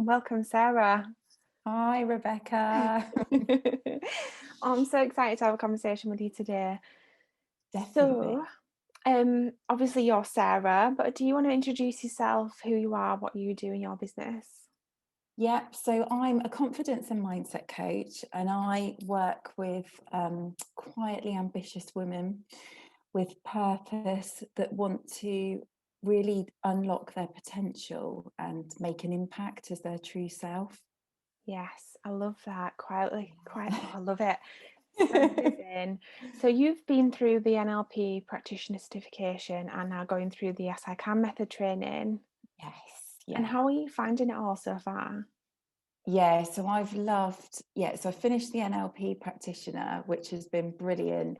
welcome, Sarah. Hi, Rebecca. I'm so excited to have a conversation with you today. Definitely. So, obviously you're Sarah, but do you want to introduce yourself, who you are, what you do in your business? Yeah, so I'm a confidence and mindset coach, and I work with quietly ambitious women with purpose that want to really unlock their potential and make an impact as their true self. Yes, I love that. Oh, I love it. So amazing. So you've been through the NLP practitioner certification and now going through the Yes I Can method training. Yes, And yeah. how are you finding it all so far? Yeah, so so I finished the NLP practitioner, which has been brilliant.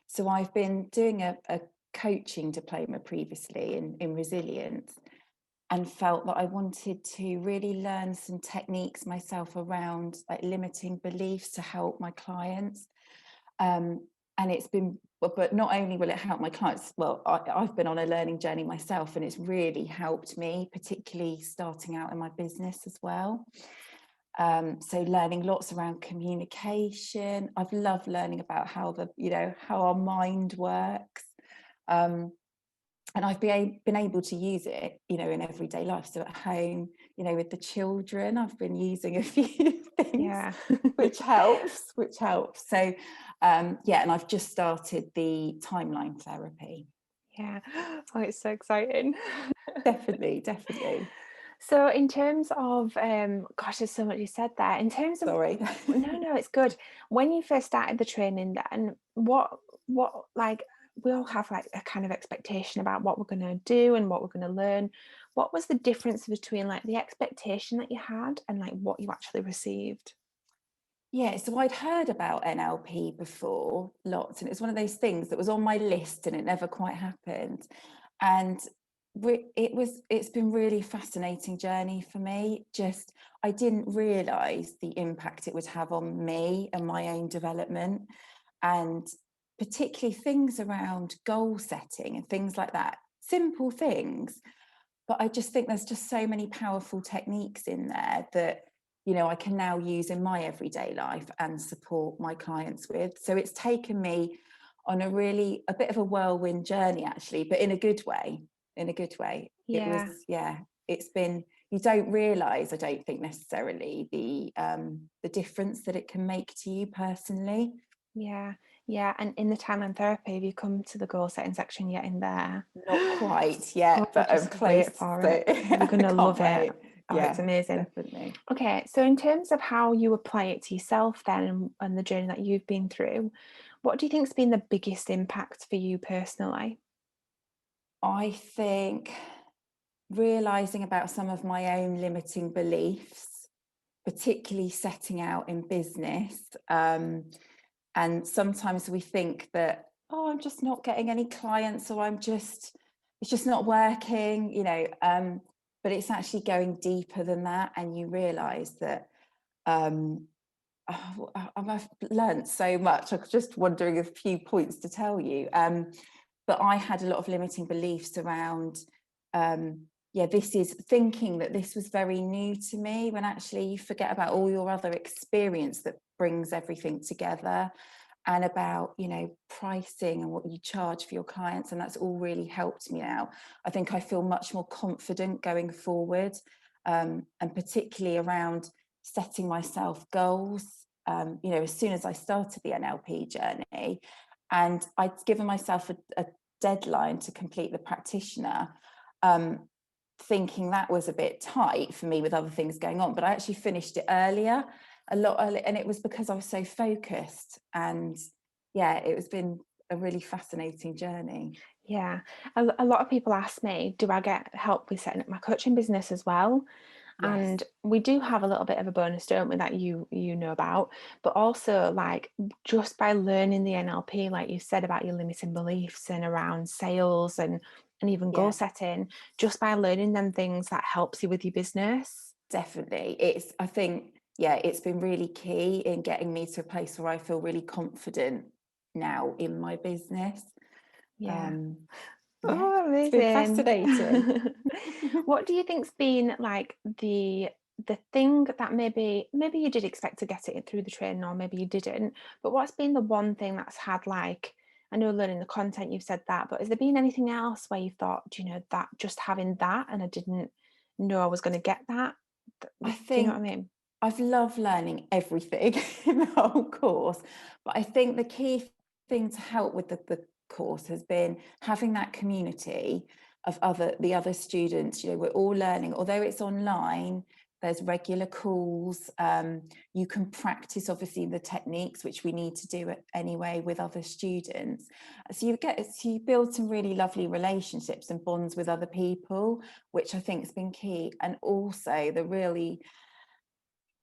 So I've been doing a coaching diploma previously in resilience, and felt that I wanted to really learn some techniques myself around like limiting beliefs to help my clients. And it's been, but not only will it help my clients, well, I've been on a learning journey myself, and it's really helped me, particularly starting out in my business as well. So learning lots around communication. I've loved learning about how our mind works. And I've been able to use it, in everyday life. So at home, with the children, I've been using a few things, Yeah. which helps. So, yeah, and I've just started the timeline therapy. Yeah. Oh, it's so exciting. Definitely. So in terms of gosh, there's so much you said there. In terms of Sorry. no, it's good. When you first started the training then, what like we all have like a kind of expectation about what we're gonna do and what we're gonna learn. What was the difference between like the expectation that you had and like what you actually received? Yeah, so I'd heard about NLP before lots, and it's one of those things that was on my list and it never quite happened. And it's been really fascinating journey for me. Just I didn't realize the impact it would have on me and my own development, and particularly things around goal setting and things like that. Simple things, but I just think there's just so many powerful techniques in there that I can now use in my everyday life and support my clients with. So it's taken me on a bit of a whirlwind journey, actually, but in a good way. It was, Yeah. yeah, it's been, you don't realize, I don't think necessarily the difference that it can make to you personally. Yeah. Yeah. And in the timeline therapy, have you come to the goal setting section yet in there? Not quite Oh, yet, but I'm just close. wait for So it. You're gonna can't love it. wait. Oh, it's Yeah, amazing. definitely. Okay, so in terms of how you apply it to yourself then and the journey that you've been through, what do you think's been the biggest impact for you personally? I think realizing about some of my own limiting beliefs, particularly setting out in business. And sometimes we think that, oh, I'm just not getting any clients, or it's just not working, but it's actually going deeper than that. And you realize that I've learned so much. I was just wondering a few points to tell you. But I had a lot of limiting beliefs around, this is thinking that this was very new to me, when actually you forget about all your other experience that brings everything together, and about, pricing and what you charge for your clients. And that's all really helped me now. I think I feel much more confident going forward, and particularly around setting myself goals. As soon as I started the NLP journey, and I'd given myself a deadline to complete the practitioner, thinking that was a bit tight for me with other things going on, but I actually finished it a lot earlier, and it was because I was so focused. And yeah, it has been a really fascinating journey. Yeah, a lot of people ask me, do I get help with setting up my coaching business as well? Yes, And we do have a little bit of a bonus, don't we, that you know about, but also like just by learning the NLP, like you said about your limiting beliefs and around sales and even goal yeah, setting, just by learning them things that helps you with your business. definitely. I think, yeah, it's been really key in getting me to a place where I feel really confident now in my business. Yeah. Um, Yeah, Oh, it's been amazing. fascinating. What do you think's been like the thing that maybe you did expect to get it through the training, or maybe you didn't, but what's been the one thing that's had like, I know learning the content, you've said that, but has there been anything else where you thought, do you know, that just having that and I didn't know I was going to get that? I Do you know what I think mean? I've loved learning everything in the whole course, but I think the key thing to help with the course has been having that community of the other students. You know, we're all learning, although it's online. There's regular calls. You can practice, obviously, the techniques which we need to do it anyway with other students. So you build some really lovely relationships and bonds with other people, which I think has been key. And also the really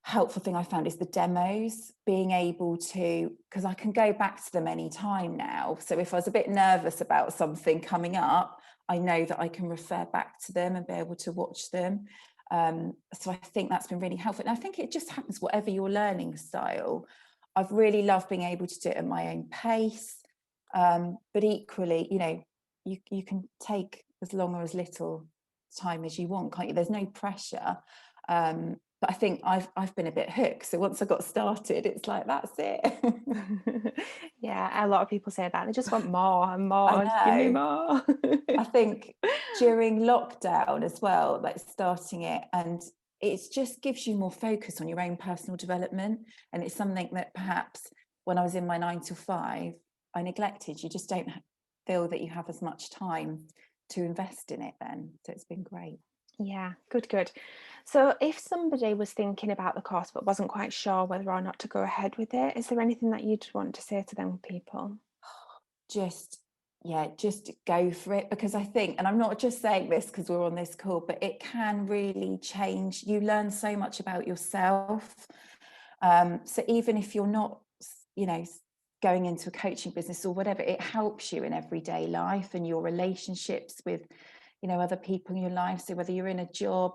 helpful thing I found is the demos, being able to, because I can go back to them anytime now. So if I was a bit nervous about something coming up, I know that I can refer back to them and be able to watch them. So I think that's been really helpful. And I think it just happens, whatever your learning style. I've really loved being able to do it at my own pace. But equally, you know, you can take as long or as little time as you want, can't you? There's no pressure. But I think I've been a bit hooked. So once I got started, it's like, that's it. Yeah, a lot of people say that. They just want more and I more. Give me know. more. I think during lockdown as well, like starting it, and it just gives you more focus on your own personal development. And it's something that perhaps when I was in my 9 to 5, I neglected. You just don't feel that you have as much time to invest in it then. So it's been great. Yeah, good, good. So if somebody was thinking about the course but wasn't quite sure whether or not to go ahead with it, is there anything that you'd want to say to them people? Just just go for it, because I think, and I'm not just saying this because we're on this call, but it can really change. You learn so much about yourself. So even if you're not, you know, going into a coaching business or whatever, it helps you in everyday life and your relationships with, you know, other people in your life. So whether you're in a job,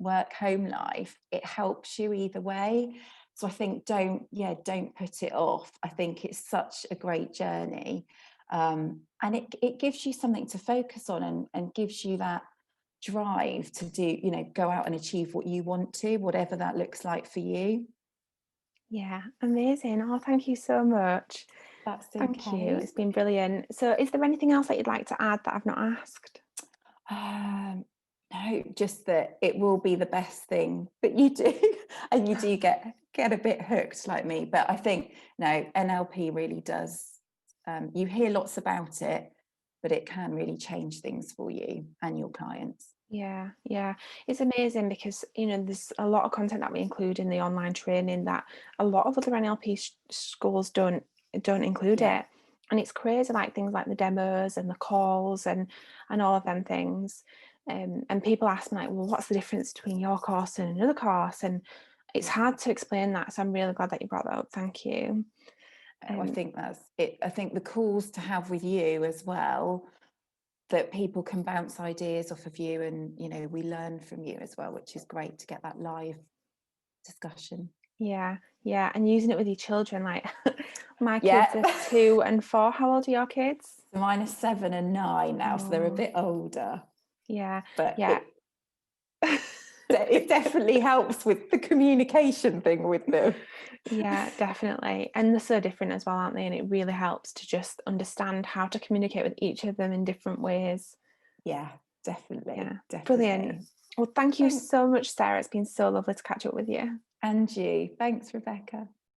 work, home life, it helps you either way. So I think don't put it off. I think it's such a great journey. And it gives you something to focus on, and gives you that drive to do, you know, go out and achieve what you want to, whatever that looks like for you. Yeah, amazing. Oh, thank you so much. That's Thank you. okay. It's been brilliant. So is there anything else that you'd like to add that I've not asked? Um, no, just that it will be the best thing that you do, and you do get a bit hooked like me. But I think no, NLP really does. You hear lots about it, but it can really change things for you and your clients. Yeah, yeah. It's amazing because, you know, there's a lot of content that we include in the online training that a lot of other NLP schools don't include Yeah, it. And it's crazy, like things like the demos and the calls and all of them things. And people ask me like, well, what's the difference between your course and another course? And it's yeah. hard to explain that. So I'm really glad that you brought that up. Thank you. I Um, think that's it. I think the calls to have with you as well, that people can bounce ideas off of you, and you know, we learn from you as well, which is great to get that live discussion. yeah, yeah. And using it with your children, like my kids Yeah. are 2 and 4. How old are your kids? So mine are 7 and 9 now, so they're a Oh, bit older, yeah, but yeah. it definitely helps with the communication thing with them. Yeah, definitely. And they're so different as well, aren't they? And it really helps to just understand how to communicate with each of them in different ways. Yeah, definitely, Yeah, brilliant. definitely. Well, thank you Thanks, so much, Sarah. It's been so lovely to catch up with you. and you. Thanks, Rebecca.